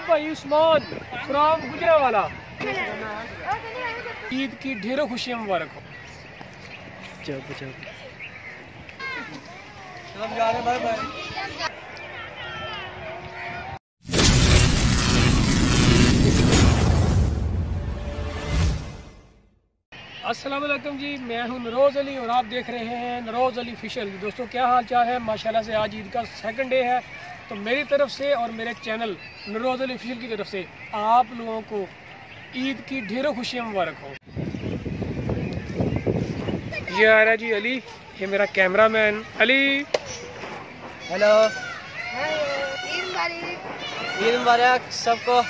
भाई उस्मान फ्रॉम गुजरावाला। ईद की ढेरों खुशियां मुबारक हो। Bye bye. अस्सलाम वालेकुम जी, मैं हूं नरोज़ अली और आप देख रहे हैं नरोज़ अली ऑफिशियल। दोस्तों क्या हाल चाल है? माशाल्लाह से आज ईद का सेकंड डे है, तो मेरी तरफ से और मेरे चैनल नरोज़ अली ऑफिशियल की तरफ से आप लोगों को ईद की ढेरों खुशियां मुबारक हो। ये आ रहा जी अली, ये मेरा कैमरामैन अली। हेलो, ईद मुबारक सबको।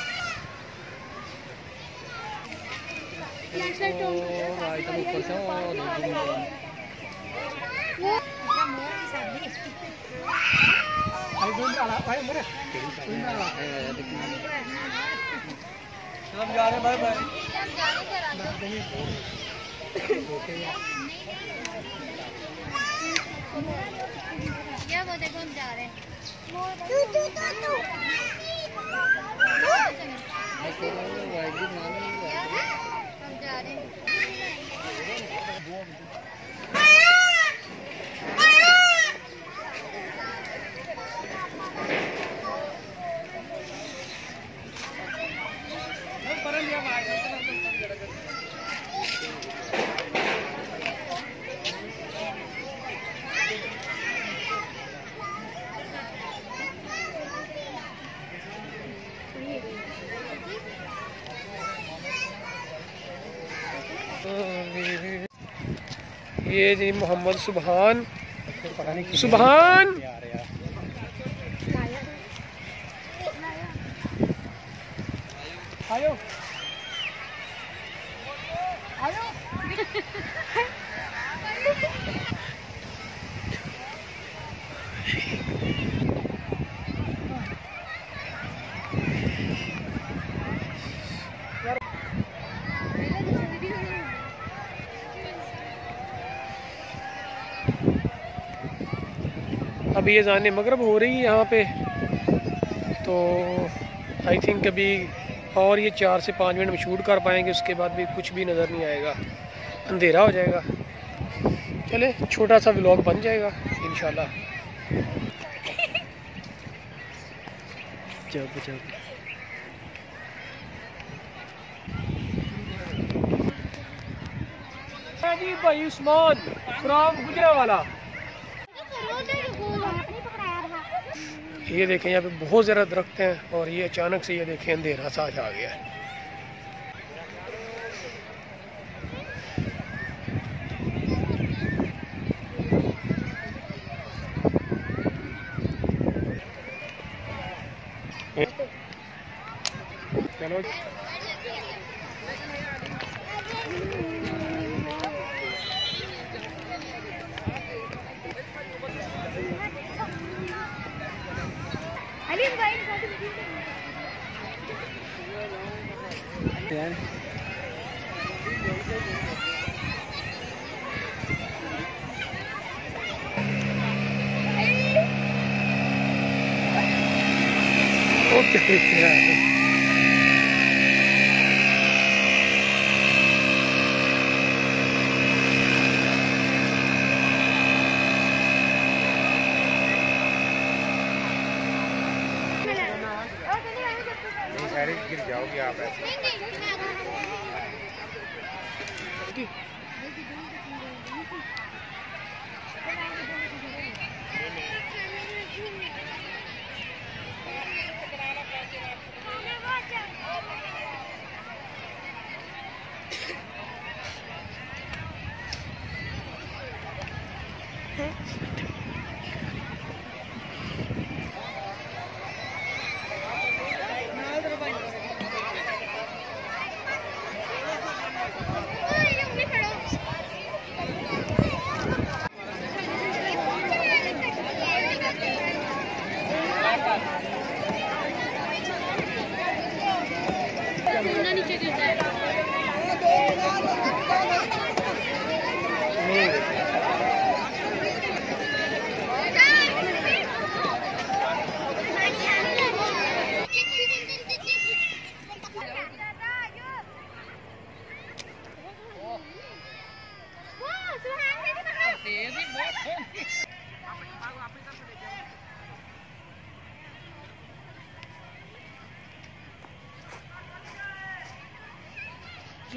हम जा रहे बाय बाय। ये वो देखो हम जा रहे हैं। हम जा रहे हैं। ये जी मोहम्मद सुबहान सुबहान आयो अभी ये ज़ाने मगरब हो रही है यहाँ पे, तो आई थिंक अभी और ये 4 से 5 मिनट में शूट कर पाएंगे, उसके बाद भी कुछ भी नज़र नहीं आएगा, अंधेरा हो जाएगा। चले छोटा सा व्लॉग बन जाएगा इंशाल्लाह। जी भाई उस्मान फ्रॉम गुजरावाला। ये देखें यहाँ पे बहुत ज़्यादा दरख्त हैं और ये अचानक से ये देखें अंधेरा सा आ गया है। चलो ओके गिर जाओगे आप ऐसे।